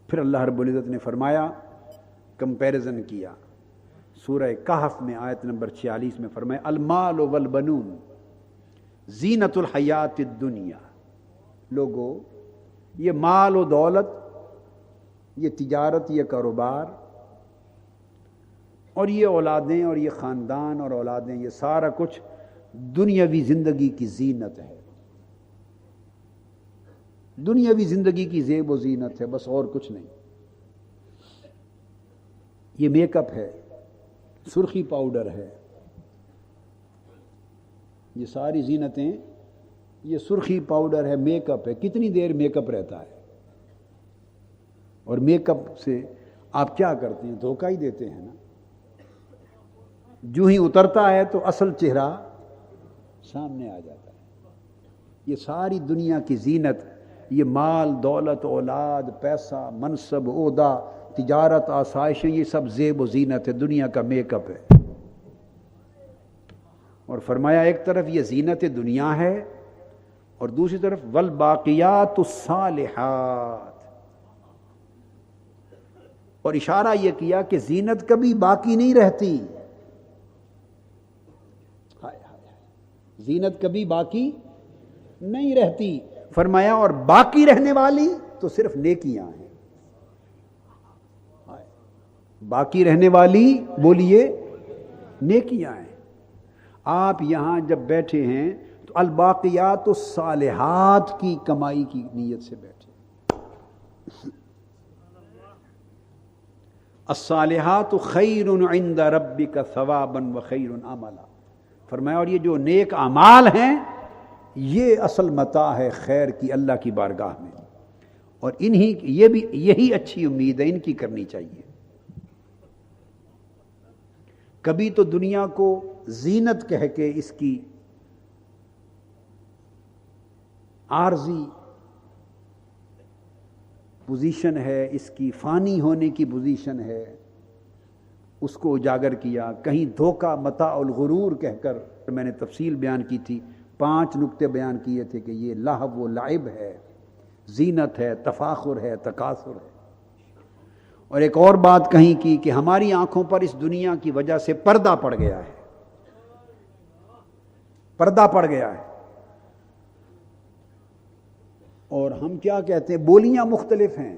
پھر اللہ رب العزت نے فرمایا، کمپیریزن کیا سورہ کہف میں آیت نمبر 46 میں فرمایا المال والبنون زینت الحیات الدنیا. لوگو، یہ مال و دولت، یہ تجارت، یہ کاروبار اور یہ اولادیں اور یہ خاندان اور اولادیں، یہ سارا کچھ دنیاوی زندگی کی زینت ہے، دنیاوی زندگی کی زیب و زینت ہے، بس اور کچھ نہیں. یہ میک اپ ہے، سرخی پاؤڈر ہے، یہ ساری زینتیں، یہ سرخی پاؤڈر ہے، میک اپ ہے. کتنی دیر میک اپ رہتا ہے؟ اور میک اپ سے آپ کیا کرتے ہیں؟ دھوکہ ہی دیتے ہیں نا. جو ہی اترتا ہے تو اصل چہرہ سامنے آ جاتا ہے. یہ ساری دنیا کی زینت، یہ مال، دولت، اولاد، پیسہ، منصب، عہدہ، تجارت، آسائشیں، یہ سب زیب و زینت ہے، دنیا کا میک اپ ہے. اور فرمایا ایک طرف یہ زینت دنیا ہے اور دوسری طرف والباقیات الصالحات، اور اشارہ یہ کیا کہ زینت کبھی باقی نہیں رہتی. زینت کبھی باقی نہیں رہتی. فرمایا اور باقی رہنے والی تو صرف نیکیاں ہیں. باقی رہنے والی بولیے نیکیاں ہیں. آپ یہاں جب بیٹھے ہیں تو الباقیات الصالحات کی کمائی کی نیت سے بیٹھے. الصالحات خیر عند ربک ثوابا وخیر عملا. فرمایا اور یہ جو نیک اعمال ہیں یہ اصل متاع ہے خیر کی اللہ کی بارگاہ میں، اور یہی اچھی امید ہے، ان کی کرنی چاہیے. کبھی تو دنیا کو زینت کہہ کے اس کی عارضی پوزیشن ہے، اس کی فانی ہونے کی پوزیشن ہے، اس کو اجاگر کیا. کہیں دھوکہ، متاع الغرور کہہ کر میں نے تفصیل بیان کی تھی، 5 نقطے بیان کیے تھے کہ یہ لہو و لعب ہے، زینت ہے، تفاخر ہے، تکاثر ہے. اور ایک اور بات کہیں کی کہ ہماری آنکھوں پر اس دنیا کی وجہ سے پردہ پڑ گیا ہے، پردہ پڑ گیا ہے. اور ہم کیا کہتے ہیں؟ بولیاں مختلف ہیں.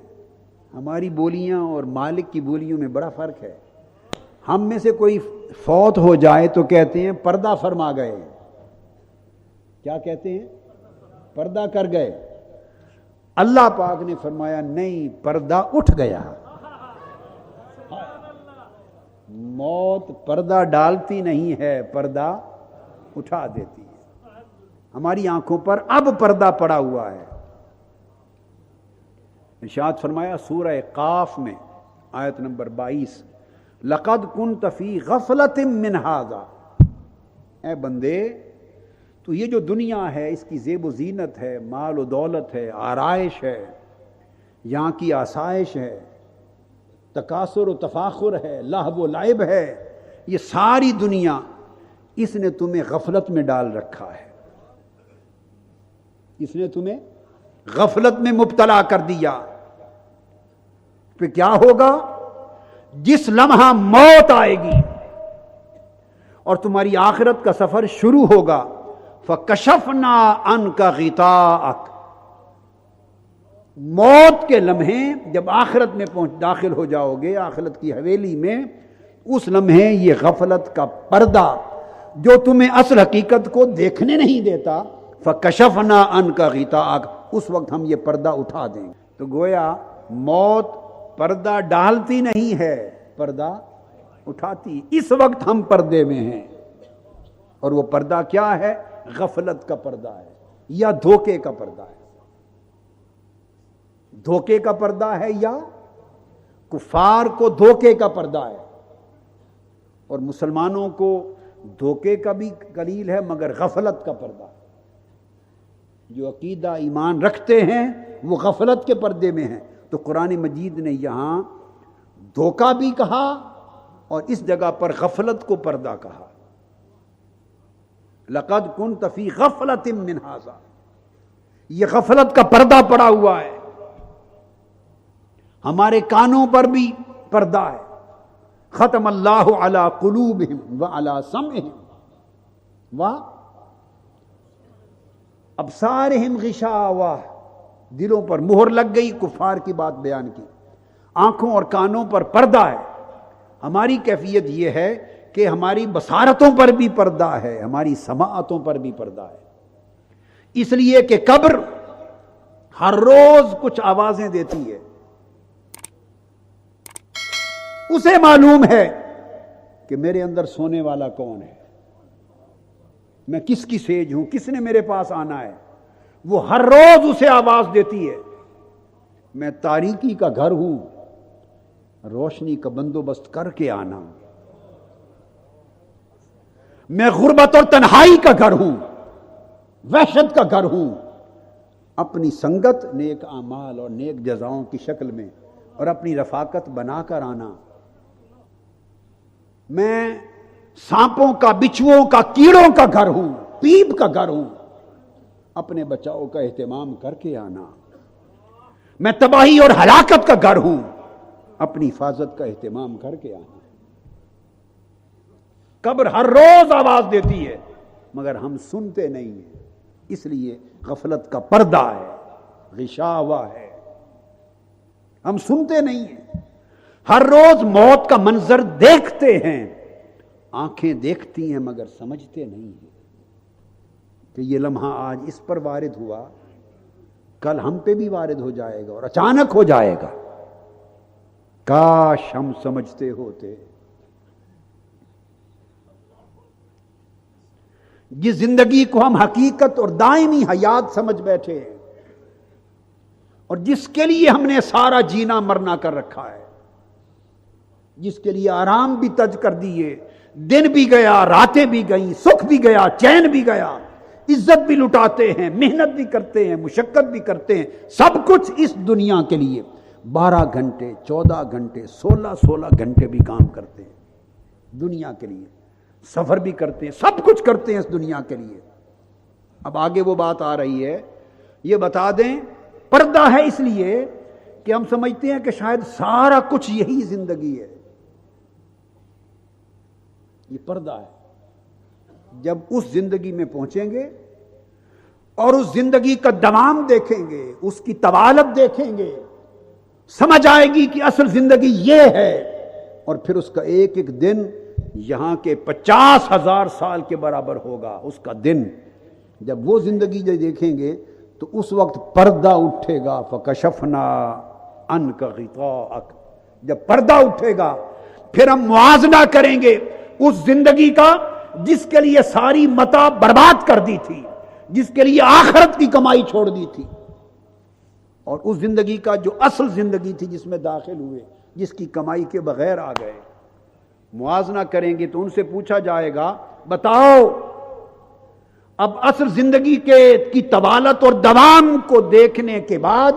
ہماری بولیاں اور مالک کی بولیوں میں بڑا فرق ہے. ہم میں سے کوئی فوت ہو جائے تو کہتے ہیں پردہ فرما گئے. کیا کہتے ہیں؟ پردہ کر گئے. اللہ پاک نے فرمایا نہیں، پردہ اٹھ گیا. موت پردہ ڈالتی نہیں ہے، پردہ اٹھا دیتی ہے. ہماری آنکھوں پر اب پردہ پڑا ہوا ہے. ارشاد فرمایا سورہ قاف میں آیت نمبر 22 لقد كنت في غفلة من هذا. اے بندے، تو یہ جو دنیا ہے اس کی زیب و زینت ہے، مال و دولت ہے، آرائش ہے، یہاں کی آسائش ہے، تکاثر و تفاخر ہے، لہو و لعب ہے، یہ ساری دنیا اس نے تمہیں غفلت میں ڈال رکھا ہے. اس نے تمہیں غفلت میں مبتلا کر دیا. پھر کیا ہوگا؟ جس لمحہ موت آئے گی اور تمہاری آخرت کا سفر شروع ہوگا، فَكَشَفْنَا عَنْكَ غِطَاءَكَ. موت کے لمحے جب آخرت میں داخل ہو جاؤ گے، آخرت کی حویلی میں، اس لمحے یہ غفلت کا پردہ جو تمہیں اصل حقیقت کو دیکھنے نہیں دیتا، فَكَشَفْنَا عَنْكَ غِطَاءَكَ، اس وقت ہم یہ پردہ اٹھا دیں. تو گویا موت پردہ ڈالتی نہیں ہے، پردہ اٹھاتی. اس وقت ہم پردے میں ہیں، اور وہ پردہ کیا ہے؟ غفلت کا پردہ ہے یا دھوکے کا پردہ ہے. دھوکے کا پردہ ہے یا کفار کو دھوکے کا پردہ ہے. اور مسلمانوں کو دھوکے کا بھی قلیل ہے مگر غفلت کا پردہ ہے. جو عقیدہ ایمان رکھتے ہیں وہ غفلت کے پردے میں ہیں. تو قرآن مجید نے یہاں دھوکہ بھی کہا اور اس جگہ پر غفلت کو پردہ کہا. لقد كنت في غفلة من هذا، یہ غفلت کا پردہ پڑا ہوا ہے. ہمارے کانوں پر بھی پردہ ہے. ختم اللہ علی قلوبہم وعلی سمعہم وابصارہم غشاوہ. دلوں پر مہر لگ گئی، کفار کی بات بیان کی. آنکھوں اور کانوں پر پردہ ہے. ہماری کیفیت یہ ہے کہ ہماری بصارتوں پر بھی پردہ ہے، ہماری سماعتوں پر بھی پردہ ہے. اس لیے کہ قبر ہر روز کچھ آوازیں دیتی ہے. اسے معلوم ہے کہ میرے اندر سونے والا کون ہے، میں کس کی سیج ہوں، کس نے میرے پاس آنا ہے. وہ ہر روز اسے آواز دیتی ہے. میں تاریکی کا گھر ہوں، روشنی کا بندوبست کر کے آنا. میں غربت اور تنہائی کا گھر ہوں، وحشت کا گھر ہوں. اپنی سنگت نیک اعمال اور نیک جزاؤں کی شکل میں اور اپنی رفاقت بنا کر آنا. میں سانپوں کا، بچھوؤں کا، کیڑوں کا گھر ہوں، پیپ کا گھر ہوں. اپنے بچاؤ کا اہتمام کر کے آنا. میں تباہی اور ہلاکت کا گھر ہوں، اپنی حفاظت کا اہتمام کر کے آنا. قبر ہر روز آواز دیتی ہے مگر ہم سنتے نہیں ہیں. اس لیے غفلت کا پردہ ہے، غشاوہ ہے، ہم سنتے نہیں ہیں. ہر روز موت کا منظر دیکھتے ہیں، آنکھیں دیکھتی ہیں مگر سمجھتے نہیں ہیں کہ یہ لمحہ آج اس پر وارد ہوا، کل ہم پہ بھی وارد ہو جائے گا اور اچانک ہو جائے گا. کاش ہم سمجھتے ہوتے. جس زندگی کو ہم حقیقت اور دائمی حیات سمجھ بیٹھے اور جس کے لیے ہم نے سارا جینا مرنا کر رکھا ہے، جس کے لیے آرام بھی تج کر دیے، دن بھی گیا، راتیں بھی گئیں، سکھ بھی گیا، چین بھی گیا، عزت بھی لٹاتے ہیں، محنت بھی کرتے ہیں، مشقت بھی کرتے ہیں، سب کچھ اس دنیا کے لیے. 12 گھنٹے، 14 گھنٹے، 16 گھنٹے بھی کام کرتے ہیں دنیا کے لیے، سفر بھی کرتے ہیں، سب کچھ کرتے ہیں اس دنیا کے لیے. اب آگے وہ بات آ رہی ہے، یہ بتا دیں پردہ ہے اس لیے کہ ہم سمجھتے ہیں کہ شاید سارا کچھ یہی زندگی ہے. یہ پردہ ہے. جب اس زندگی میں پہنچیں گے اور اس زندگی کا دوام دیکھیں گے، اس کی طوالت دیکھیں گے، سمجھ آئے گی کہ اصل زندگی یہ ہے. اور پھر اس کا ایک ایک دن یہاں کے 50,000 سال کے برابر ہوگا. اس کا دن جب وہ زندگی دیکھیں گے تو اس وقت پردہ اٹھے گا. فَكَشَفْنَا عَنْكَ غِطَاءَكَ. جب پردہ اٹھے گا پھر ہم موازنہ کریں گے اس زندگی کا جس کے لیے ساری متاع برباد کر دی تھی، جس کے لیے آخرت کی کمائی چھوڑ دی تھی، اور اس زندگی کا جو اصل زندگی تھی جس میں داخل ہوئے، جس کی کمائی کے بغیر آ گئے. موازنہ کریں گے تو ان سے پوچھا جائے گا بتاؤ اب اصل زندگی کی طوالت اور دوام کو دیکھنے کے بعد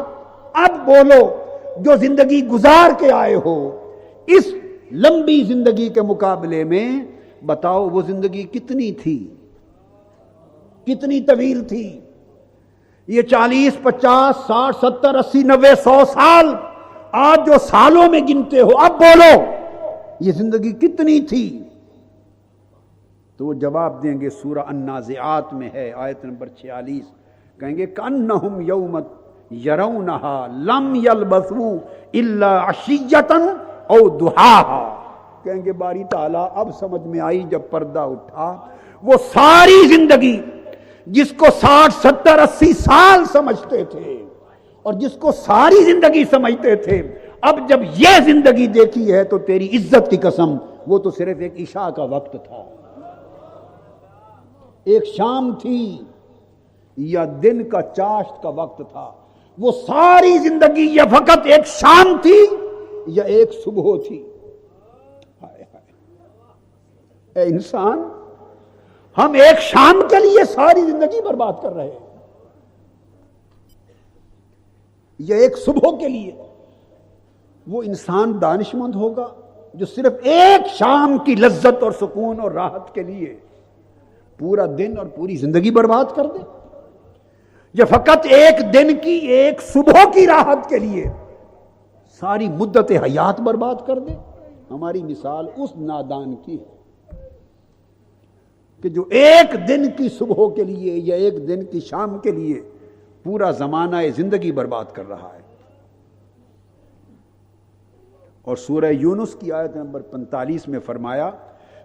اب بولو جو زندگی گزار کے آئے ہو اس لمبی زندگی کے مقابلے میں بتاؤ وہ زندگی کتنی تھی، کتنی طویل تھی. یہ 40 50 60 70 80 90 100 سال آج جو سالوں میں گنتے ہو، اب بولو یہ زندگی کتنی تھی. تو وہ جواب دیں گے، سورہ النازعات میں ہے آیت نمبر 46، کہیں گے کأنہم یوم یرونہا لم یلبثوا الا عشیۃ او ضحاہا. کہیں گے باری تعالیٰ اب سمجھ میں آئی جب پردہ اٹھا، وہ ساری زندگی جس کو 60 70 80 سال سمجھتے تھے اور جس کو ساری زندگی سمجھتے تھے، اب جب یہ زندگی دیکھی ہے تو تیری عزت کی قسم وہ تو صرف ایک عشاء کا وقت تھا، ایک شام تھی یا دن کا چاشت کا وقت تھا. وہ ساری زندگی یا فقط ایک شام تھی یا ایک صبح تھی. اے انسان، ہم ایک شام کے لیے ساری زندگی برباد کر رہے ہیں یا ایک صبح کے لیے. وہ انسان دانشمند ہوگا جو صرف ایک شام کی لذت اور سکون اور راحت کے لیے پورا دن اور پوری زندگی برباد کر دے، یا فقط ایک دن کی ایک صبح کی راحت کے لیے ساری مدت حیات برباد کر دے. ہماری مثال اس نادان کی ہے کہ جو ایک دن کی صبح کے لیے یا ایک دن کی شام کے لیے پورا زمانہ زندگی برباد کر رہا ہے. اور سورہ یونس کی آیت نمبر 45 میں فرمایا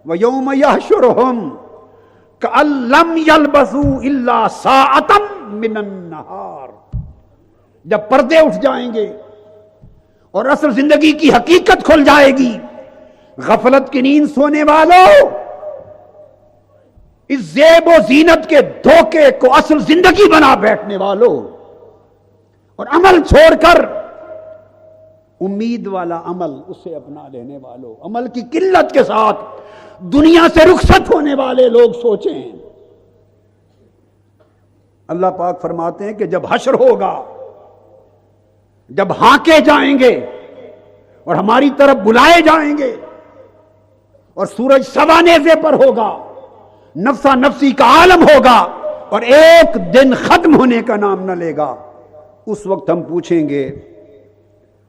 وَيَوْمَ يَحْشُرُهُمْ كَأَن لَّمْ يَلْبَثُوا إِلَّا سَاعَةً مِّنَ النَّهَارِ. جب پردے اٹھ جائیں گے اور اصل زندگی کی حقیقت کھل جائے گی. غفلت کی نیند سونے والوں، اس زیب و زینت کے دھوکے کو اصل زندگی بنا بیٹھنے والوں، اور عمل چھوڑ کر امید والا عمل اسے اپنا لینے والوں، عمل کی قلت کے ساتھ دنیا سے رخصت ہونے والے لوگ سوچیں. اللہ پاک فرماتے ہیں کہ جب حشر ہوگا، جب ہانکے جائیں گے اور ہماری طرف بلائے جائیں گے اور سورج سوا نیزے پر ہوگا، نفسا نفسی کا عالم ہوگا اور ایک دن ختم ہونے کا نام نہ لے گا، اس وقت ہم پوچھیں گے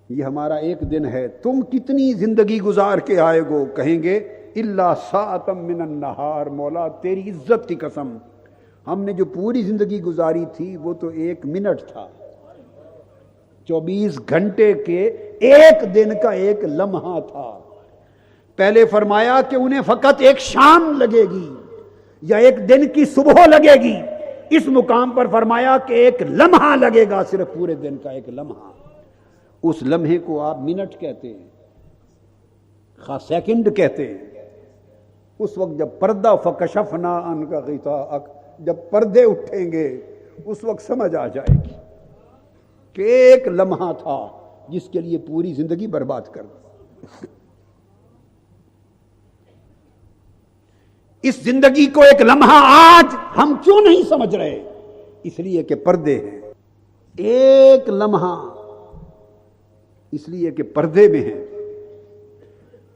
یہ ہمارا ایک دن ہے، تم کتنی زندگی گزار کے آئے گو؟ کہیں گے الا ساعۃ من النہار، مولا تیری عزت کی قسم ہم نے جو پوری زندگی گزاری تھی وہ تو 1 منٹ تھا، 24 گھنٹے کے ایک دن کا ایک لمحہ تھا. پہلے فرمایا کہ انہیں فقط ایک شام لگے گی یا ایک دن کی صبح لگے گی، اس مقام پر فرمایا کہ ایک لمحہ لگے گا، صرف پورے دن کا ایک لمحہ. اس لمحے کو آپ منٹ کہتے ہیں، خاص سیکنڈ کہتے ہیں. اس وقت جب پردہ فکشفنا عنک غطاءک، جب پردے اٹھیں گے اس وقت سمجھ آ جائے گی کہ ایک لمحہ تھا جس کے لیے پوری زندگی برباد کر دی. اس زندگی کو ایک لمحہ آج ہم کیوں نہیں سمجھ رہے؟ اس لیے کہ پردے ہیں. ایک لمحہ اس لیے کہ پردے میں ہیں.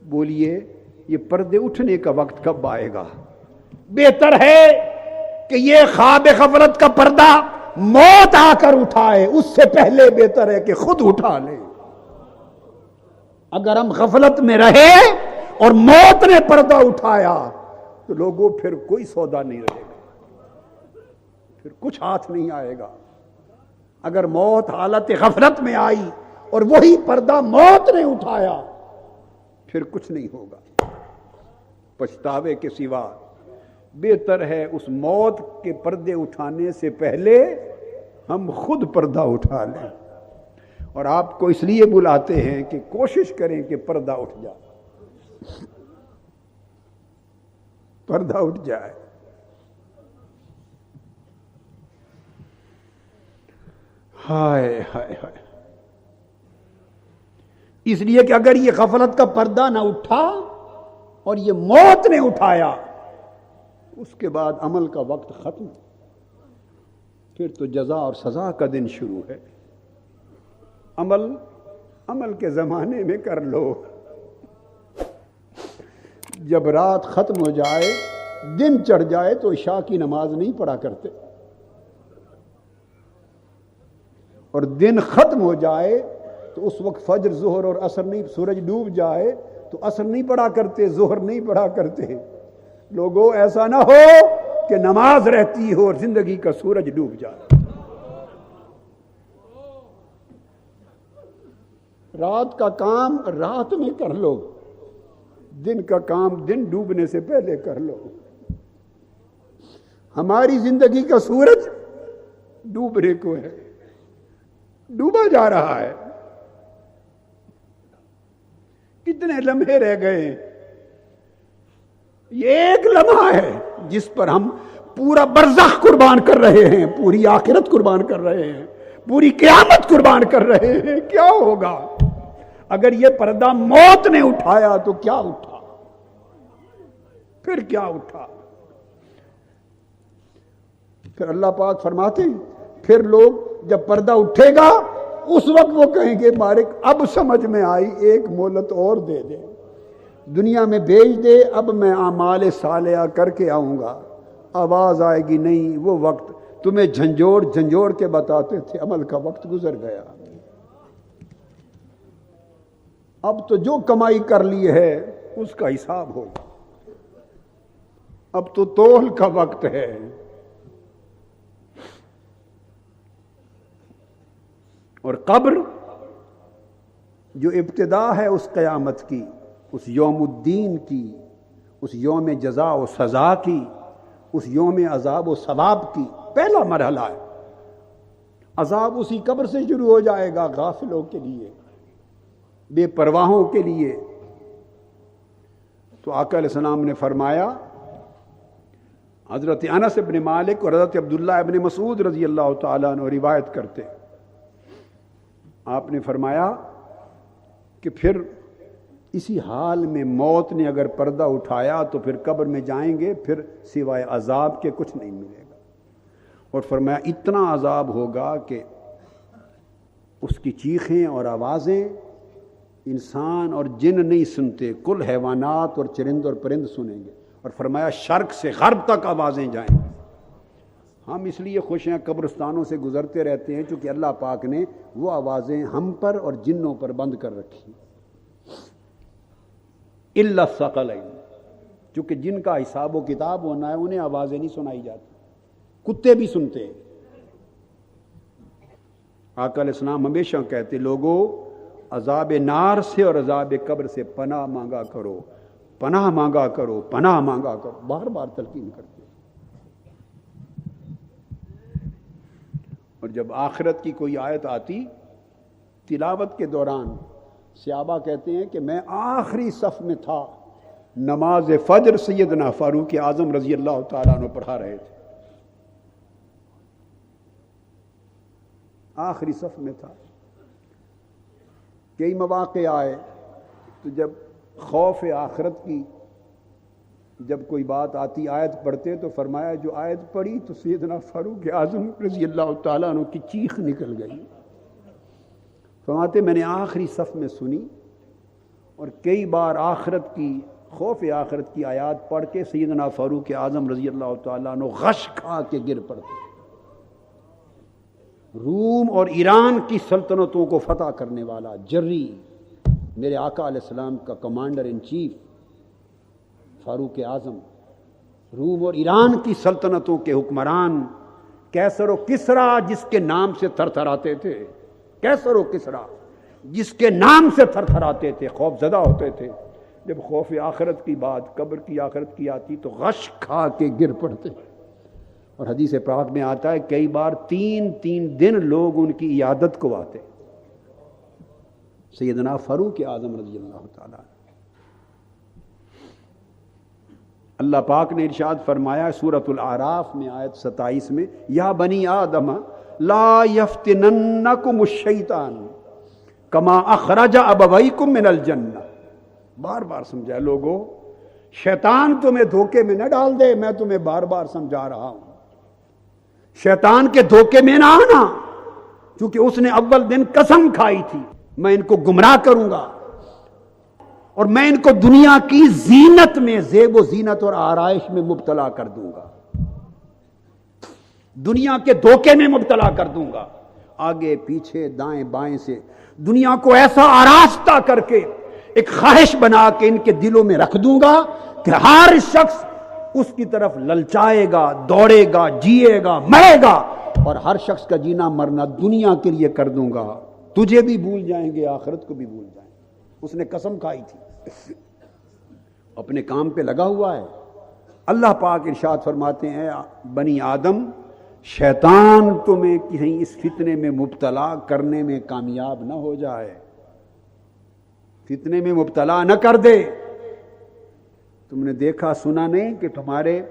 بولیے یہ پردے اٹھنے کا وقت کب آئے گا؟ بہتر ہے کہ یہ خواب غفلت کا پردہ موت آ کر اٹھائے، اس سے پہلے بہتر ہے کہ خود اٹھا لے. اگر ہم غفلت میں رہے اور موت نے پردہ اٹھایا تو لوگوں پھر کوئی سودا نہیں رہے گا، پھر کچھ ہاتھ نہیں آئے گا. اگر موت حالت غفلت میں آئی اور وہی پردہ موت نے اٹھایا پھر کچھ نہیں ہوگا. پچھتاوے کے سوا بہتر ہے اس موت کے پردے اٹھانے سے پہلے ہم خود پردہ اٹھا لیں. اور آپ کو اس لیے بلاتے ہیں کہ کوشش کریں کہ پردہ اٹھ جائے، پردہ اٹھ جائے. ہائے ہائے ہائے. اس لیے کہ اگر یہ غفلت کا پردہ نہ اٹھا اور یہ موت نے اٹھایا اس کے بعد عمل کا وقت ختم، پھر تو جزا اور سزا کا دن شروع ہے. عمل کے زمانے میں کر لو، جب رات ختم ہو جائے دن چڑھ جائے تو عشاء کی نماز نہیں پڑھا کرتے، اور دن ختم ہو جائے تو اس وقت فجر ظہر اور عصر نہیں، سورج ڈوب جائے تو عصر نہیں پڑھا کرتے، ظہر نہیں پڑھا کرتے. لوگوں ایسا نہ ہو کہ نماز رہتی ہو اور زندگی کا سورج ڈوب جائے. رات کا کام رات میں کر لو، دن کا کام دن ڈوبنے سے پہلے کر لو. ہماری زندگی کا سورج ڈوبنے کو ہے، ڈوبا جا رہا ہے. کتنے لمحے رہ گئے؟ یہ ایک لمحہ ہے جس پر ہم پورا برزخ قربان کر رہے ہیں، پوری آخرت قربان کر رہے ہیں، پوری قیامت قربان کر رہے ہیں. کیا ہوگا اگر یہ پردہ موت نے اٹھایا تو کیا اٹھا، پھر کیا اٹھا؟ پھر اللہ پاک فرماتے ہیں پھر لوگ جب پردہ اٹھے گا اس وقت وہ کہیں گے مالک اب سمجھ میں آئی، ایک مہلت اور دے دے، دنیا میں بھیج دے، اب میں اعمال صالحہ کر کے آؤں گا. آواز آئے گی نہیں، وہ وقت تمہیں جھنجھوڑ کے بتاتے تھے عمل کا وقت گزر گیا. اب تو جو کمائی کر لی ہے اس کا حساب ہوگا، اب تو تول کا وقت ہے۔ اور قبر جو ابتدا ہے اس قیامت کی، اس یوم الدین کی، اس یوم جزا و سزا کی، اس یوم عذاب و ثواب کی پہلا مرحلہ ہے۔ عذاب اسی قبر سے شروع ہو جائے گا غافلوں کے لیے، بے پرواہوں کے لیے۔ تو آقا علیہ السلام نے فرمایا، حضرت انس بن مالک اور حضرت عبداللہ ابن مسعود رضی اللہ تعالیٰ عنہ روایت کرتے، آپ نے فرمایا کہ پھر اسی حال میں موت نے اگر پردہ اٹھایا تو پھر قبر میں جائیں گے، پھر سوائے عذاب کے کچھ نہیں ملے گا۔ اور فرمایا اتنا عذاب ہوگا کہ اس کی چیخیں اور آوازیں انسان اور جن نہیں سنتے، کل حیوانات اور چرند اور پرند سنیں گے۔ اور فرمایا شرق سے غرب تک آوازیں جائیں گی۔ ہم اس لیے خوش ہیں، قبرستانوں سے گزرتے رہتے ہیں چونکہ اللہ پاک نے وہ آوازیں ہم پر اور جنوں پر بند کر رکھی، الا الثقلین، چونکہ جن کا حساب و کتاب ہونا ہے انہیں آوازیں نہیں سنائی جاتی، کتے بھی سنتے ہیں۔ آقا علیہ السلام ہمیشہ کہتے، لوگوں عذاب نار سے اور عذاب قبر سے پناہ مانگا کرو، پناہ مانگا کرو، پناہ مانگا کرو، بار بار تلقین کرتے۔ اور جب آخرت کی کوئی آیت آتی تلاوت کے دوران، صحابہ کہتے ہیں کہ میں آخری صف میں تھا، نماز فجر سیدنا فاروق اعظم رضی اللہ تعالیٰ عنہ پڑھا رہے تھے، آخری صف میں تھا۔ کئی مواقع آئے تو جب خوف آخرت کی جب کوئی بات آتی، آیت پڑھتے تو فرمایا جو آیت پڑھی تو سیدنا فاروق اعظم رضی اللہ تعالیٰ عنہ کی چیخ نکل گئی۔ فرماتے میں نے آخری صف میں سنی، اور کئی بار آخرت کی، خوف آخرت کی آیات پڑھ کے سیدنا فاروق اعظم رضی اللہ تعالیٰ عنہ غش کھا کے گر پڑتے۔ روم اور ایران کی سلطنتوں کو فتح کرنے والا جری، میرے آقا علیہ السلام کا کمانڈر ان چیف فاروق اعظم، روم اور ایران کی سلطنتوں کے حکمران، کیسر و کسریٰ جس کے نام سے تھر تھراتے تھے، کیسر و کسریٰ جس کے نام سے تھر تھراتے تھے، خوف زدہ ہوتے تھے، جب خوف آخرت کی بات، قبر کی آخرت کی آتی تو غش کھا کے گر پڑتے۔ اور حدیث پاک میں آتا ہے کئی بار 3 دن لوگ ان کی عیادت کو آتے۔ سیدنا فاروق اعظم رضی اللہ تعالیٰ عنہ۔ اللہ پاک نے ارشاد فرمایا سورۃ الاعراف میں آیت 27 میں، یا بنی آدم لا یفتننکم الشیطان کما اخرج ابویکم من الجنہ۔ بار بار سمجھایا، لوگوں شیطان تمہیں دھوکے میں نہ ڈال دے، میں تمہیں بار بار سمجھا رہا ہوں، شیطان کے دھوکے میں نہ آنا، چونکہ اس نے اول دن قسم کھائی تھی میں ان کو گمراہ کروں گا اور میں ان کو دنیا کی زینت میں، زیب و زینت اور آرائش میں مبتلا کر دوں گا، دنیا کے دھوکے میں مبتلا کر دوں گا، آگے پیچھے دائیں بائیں سے دنیا کو ایسا آراستہ کر کے ایک خواہش بنا کے ان کے دلوں میں رکھ دوں گا کہ ہر شخص اس کی طرف للچائے گا، دوڑے گا، جیے گا، مرے گا، اور ہر شخص کا جینا مرنا دنیا کے لیے کر دوں گا، تجھے بھی بھول جائیں گے، آخرت کو بھی بھول جائیں گے۔ اس نے قسم کھائی تھی، اپنے کام پہ لگا ہوا ہے۔ اللہ پاک ارشاد فرماتے ہیں بنی آدم شیطان تمہیں کہیں اس فتنے میں مبتلا کرنے میں کامیاب نہ ہو جائے، فتنے میں مبتلا نہ کر دے۔ تم نے دیکھا سنا نہیں کہ تمہارے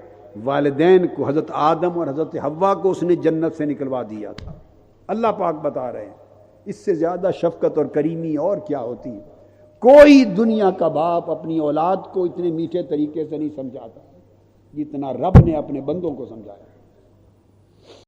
والدین کو، حضرت آدم اور حضرت حوا کو اس نے جنت سے نکلوا دیا تھا۔ اللہ پاک بتا رہے ہیں اس سے زیادہ شفقت اور کریمی اور کیا ہوتی ہے؟ کوئی دنیا کا باپ اپنی اولاد کو اتنے میٹھے طریقے سے نہیں سمجھاتا جتنا رب نے اپنے بندوں کو سمجھایا۔